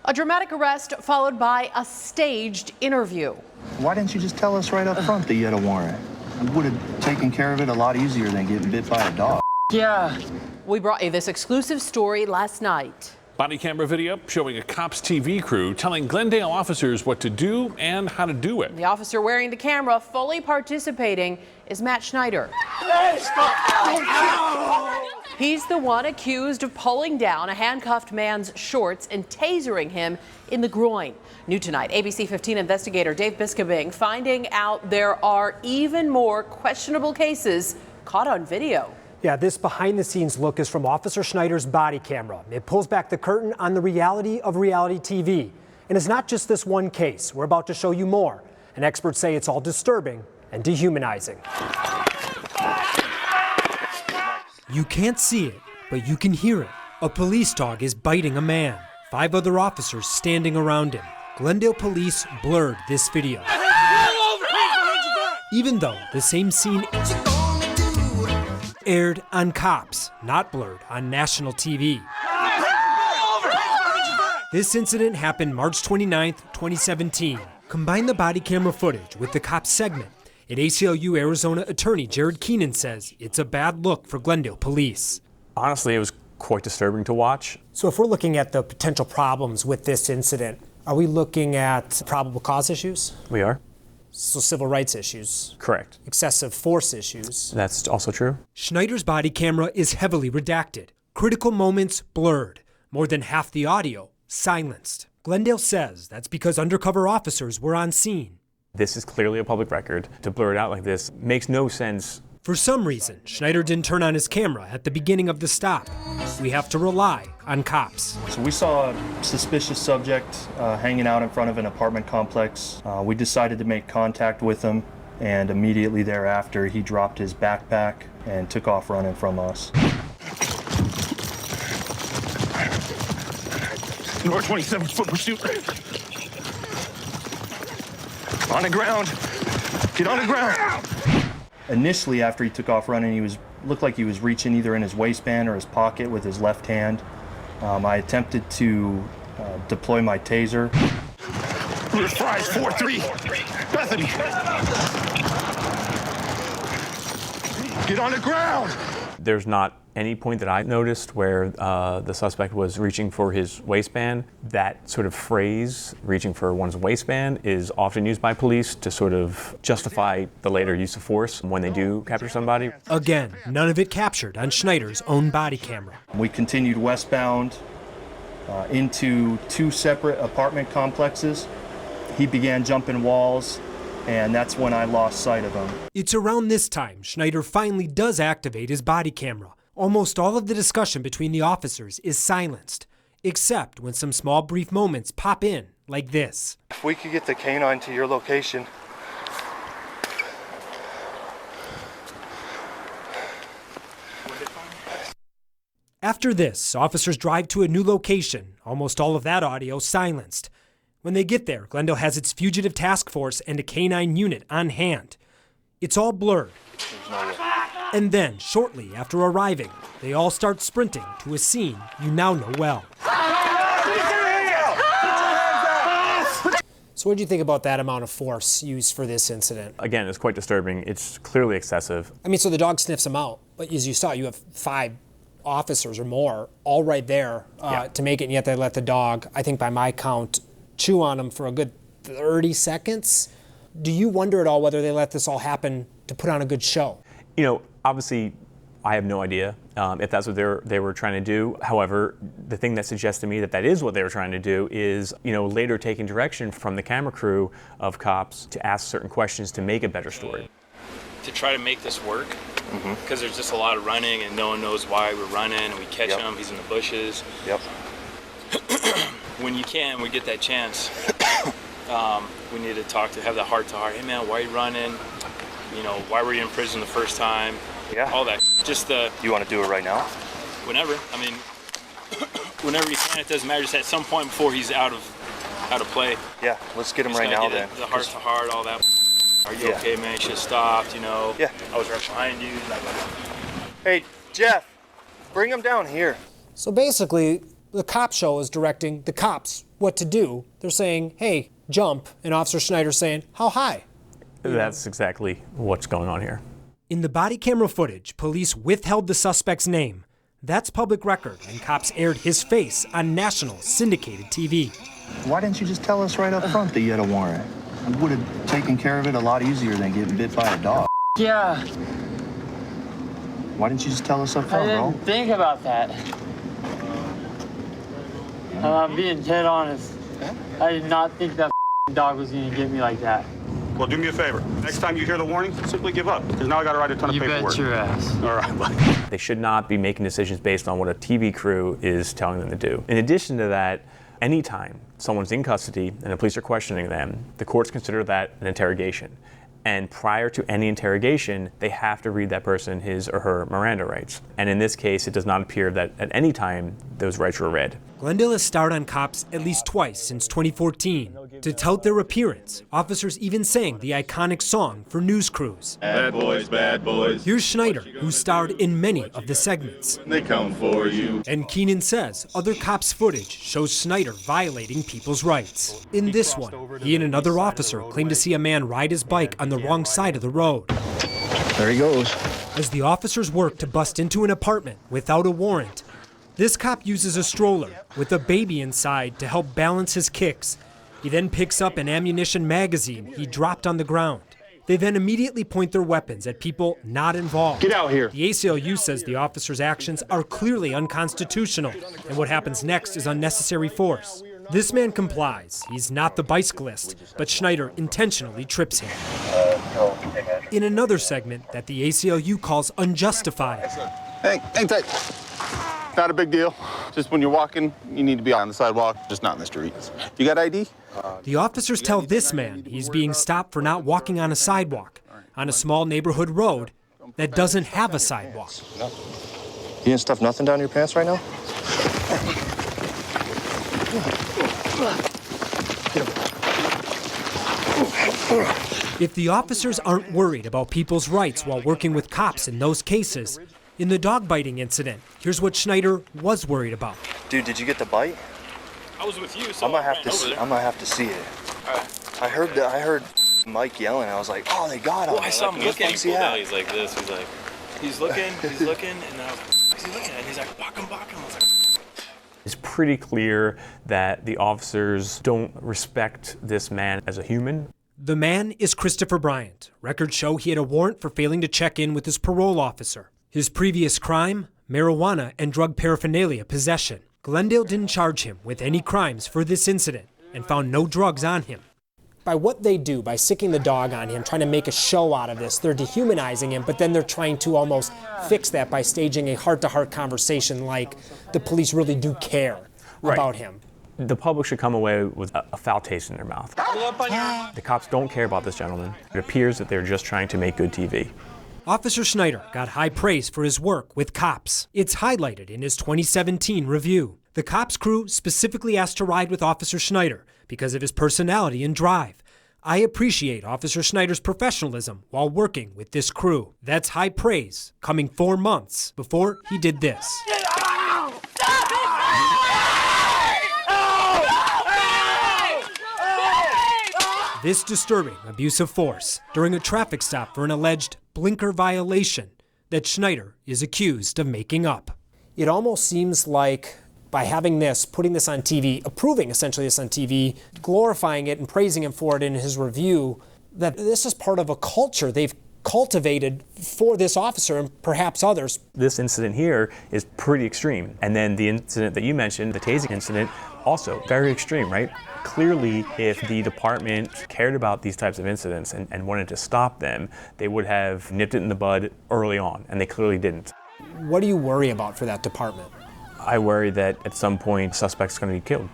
A dramatic arrest followed by a staged interview. Why didn't you just tell us right up front that you had a warrant? We would have taken care of it a lot easier than getting bit by a dog. Yeah. We brought you this exclusive story last night. Body camera video showing a cop's TV crew telling Glendale officers what to do and how to do it. The officer wearing the camera, fully participating, is Matt Schneider. He's the one accused of pulling down a handcuffed man's shorts and tasering him in the groin. New tonight, ABC 15 investigator Dave Biscabing finding out there are even more questionable cases caught on video. Yeah, this behind-the-scenes look is from Officer Schneider's body camera. It pulls back the curtain on the reality of reality TV. And it's not just this one case. We're about to show you more. And experts say it's all disturbing and dehumanizing. You can't see it, but you can hear it. A police dog is biting a man. 5 other officers standing around him. Glendale police blurred this video. Even though the same scene aired on Cops, not blurred on national TV. This incident happened March 29th, 2017. Combine the body camera footage with the Cops segment. At ACLU Arizona attorney Jared Keenan says it's a bad look for Glendale police. Honestly, it was quite disturbing to watch. So if we're looking at the potential problems with this incident, are we looking at probable cause issues? We are. So civil rights issues. Correct. Excessive force issues. That's also true. Schneider's body camera is heavily redacted. Critical moments blurred. More than half the audio silenced. Glendale says that's because undercover officers were on scene. This is clearly a public record. To blur it out like this makes no sense. For some reason, Schneider didn't turn on his camera at the beginning of the stop. We have to rely on Cops. So we saw a suspicious subject hanging out in front of an apartment complex. We decided to make contact with him, and immediately thereafter he dropped his backpack and took off running from us. North 27th foot pursuit. On the ground. Get on the ground. Initially, after he took off running, looked like he was reaching either in his waistband or his pocket with his left hand. I attempted to deploy my taser. We're Fries 4-3. Bethany. Get on the ground. There's not any point that I noticed where the suspect was reaching for his waistband. That sort of phrase, reaching for one's waistband, is often used by police to sort of justify the later use of force when they do capture somebody. Again, none of it captured on Schneider's own body camera. We continued westbound into 2 separate apartment complexes. He began jumping walls, and that's when I lost sight of him. It's around this time Schneider finally does activate his body camera. Almost all of the discussion between the officers is silenced, except when some small brief moments pop in, like this. If we could get the canine to your location. After this, officers drive to a new location, almost all of that audio silenced. When they get there, Glendale has its fugitive task force and a canine unit on hand. It's all blurred. And then, shortly after arriving, they all start sprinting to a scene you now know well. So what do you think about that amount of force used for this incident? Again, it's quite disturbing. It's clearly excessive. I mean, so the dog sniffs him out, but as you saw, you have 5 officers or more all right there to make it, and yet they let the dog, I think by my count, chew on him for a good 30 seconds. Do you wonder at all whether they let this all happen to put on a good show? You know, obviously, I have no idea if that's what they were trying to do. However, the thing that suggests to me that that is what they were trying to do is, you know, later taking direction from the camera crew of Cops to ask certain questions to make a better story. To try to make this work, because there's just a lot of running and no one knows why we're running, and we catch him, he's in the bushes. Yep. When we get that chance, we need to have that heart-to-heart. Hey man, why are you running? You know, why were you in prison the first time? Yeah. All that. Just You want to do it right now? Whenever. I mean, whenever you can. It doesn't matter. Just at some point before he's out of play. Yeah. Let's get him right now then. The heart-to-heart, all that. Are you okay, man? You should have stopped. You know. Yeah. I was right behind you. Hey, Jeff, bring him down here. So basically, the cop show is directing the cops what to do. They're saying, hey, jump, and Officer Schneider's saying, how high? That's exactly what's going on here. In the body camera footage, police withheld the suspect's name. That's public record, and cops aired his face on national syndicated TV. Why didn't you just tell us right up front that you had a warrant? We would have taken care of it a lot easier than getting bit by a dog. Yeah. Why didn't you just tell us up front, bro? I didn't think about that. I'm being dead honest. I did not think that dog was going to get me like that. Well, do me a favor. Next time you hear the warning, simply give up. Because now I got to write a ton of paperwork. You bet your ass. All right. They should not be making decisions based on what a TV crew is telling them to do. In addition to that, anytime someone's in custody and the police are questioning them, the courts consider that an interrogation. And prior to any interrogation, they have to read that person his or her Miranda rights. And in this case, it does not appear that at any time those rights were read. Glendale has starred on cops at least twice since 2014. To tout their appearance, officers even sang the iconic song for news crews. Bad boys, bad boys. Here's Schneider, who starred in many of the segments. They come for you. And Keenan says other cops' footage shows Schneider violating people's rights. In this one, he and another officer claim to see a man ride his bike on the wrong side of the road. There he goes. As the officers work to bust into an apartment without a warrant, this cop uses a stroller with a baby inside to help balance his kicks. He then picks up an ammunition magazine he dropped on the ground. They then immediately point their weapons at people not involved. Get out here. The ACLU says the officers' actions are clearly unconstitutional, and what happens next is unnecessary force. This man complies. He's not the bicyclist, but Schneider intentionally trips him. In another segment that the ACLU calls unjustified. Hey, ain't that not a big deal? Just when you're walking, you need to be on the sidewalk, just not in the streets. You got ID? The officers tell this man he's being stopped for not walking on a sidewalk on a small neighborhood road that doesn't have a sidewalk. You didn't stuff nothing down your pants right now? If the officers aren't worried about people's rights while working with cops in those cases, in the dog biting incident, here's what Schneider was worried about. Dude, did you get the bite? I was with you, so I'm gonna have to see it. Right. I heard Mike yelling. I was like, oh, they got him. Well, I saw him looking. He's looking. He's like this. He's looking, and then I was like, what's he looking at? And he's like, buck him. I was like, It's pretty clear that the officers don't respect this man as a human. The man is Christopher Bryant. Records show he had a warrant for failing to check in with his parole officer. His previous crime, marijuana and drug paraphernalia possession. Glendale didn't charge him with any crimes for this incident and found no drugs on him. By what they do, by sicking the dog on him, trying to make a show out of this, they're dehumanizing him, but then they're trying to almost fix that by staging a heart-to-heart conversation like the police really do care about him. The public should come away with a foul taste in their mouth. The cops don't care about this gentleman. It appears that they're just trying to make good TV. Officer Schneider got high praise for his work with cops. It's highlighted in his 2017 review. The cops crew specifically asked to ride with Officer Schneider because of his personality and drive. I appreciate Officer Schneider's professionalism while working with this crew. That's high praise, coming 4 months before he did this. This disturbing abuse of force during a traffic stop for an alleged blinker violation that Schneider is accused of making up. It almost seems like by having this, putting this on TV, approving essentially this on TV, glorifying it and praising him for it in his review, that this is part of a culture they've cultivated for this officer and perhaps others. This incident here is pretty extreme. And then the incident that you mentioned, the tasing incident, also very extreme, right? Clearly, if the department cared about these types of incidents and wanted to stop them, they would have nipped it in the bud early on, and they clearly didn't. What do you worry about for that department? I worry that at some point, suspect's going to be killed.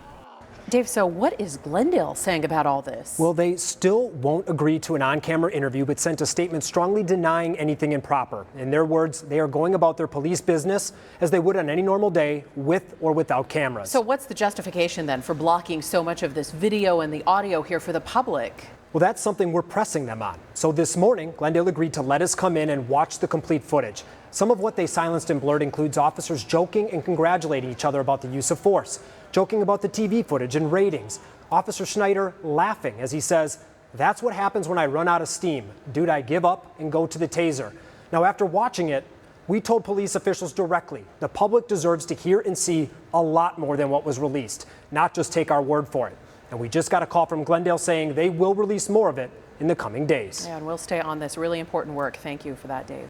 Dave, so what is Glendale saying about all this? Well, they still won't agree to an on-camera interview, but sent a statement strongly denying anything improper. In their words, they are going about their police business as they would on any normal day, with or without cameras. So what's the justification then for blocking so much of this video and the audio here for the public? Well, that's something we're pressing them on. So this morning, Glendale agreed to let us come in and watch the complete footage. Some of what they silenced and blurred includes officers joking and congratulating each other about the use of force, joking about the TV footage and ratings. Officer Schneider laughing as he says, "That's what happens when I run out of steam. Dude, I give up and go to the taser." Now, after watching it, we told police officials directly, the public deserves to hear and see a lot more than what was released, not just take our word for it. And we just got a call from Glendale saying they will release more of it in the coming days. Yeah, and we'll stay on this really important work. Thank you for that, Dave.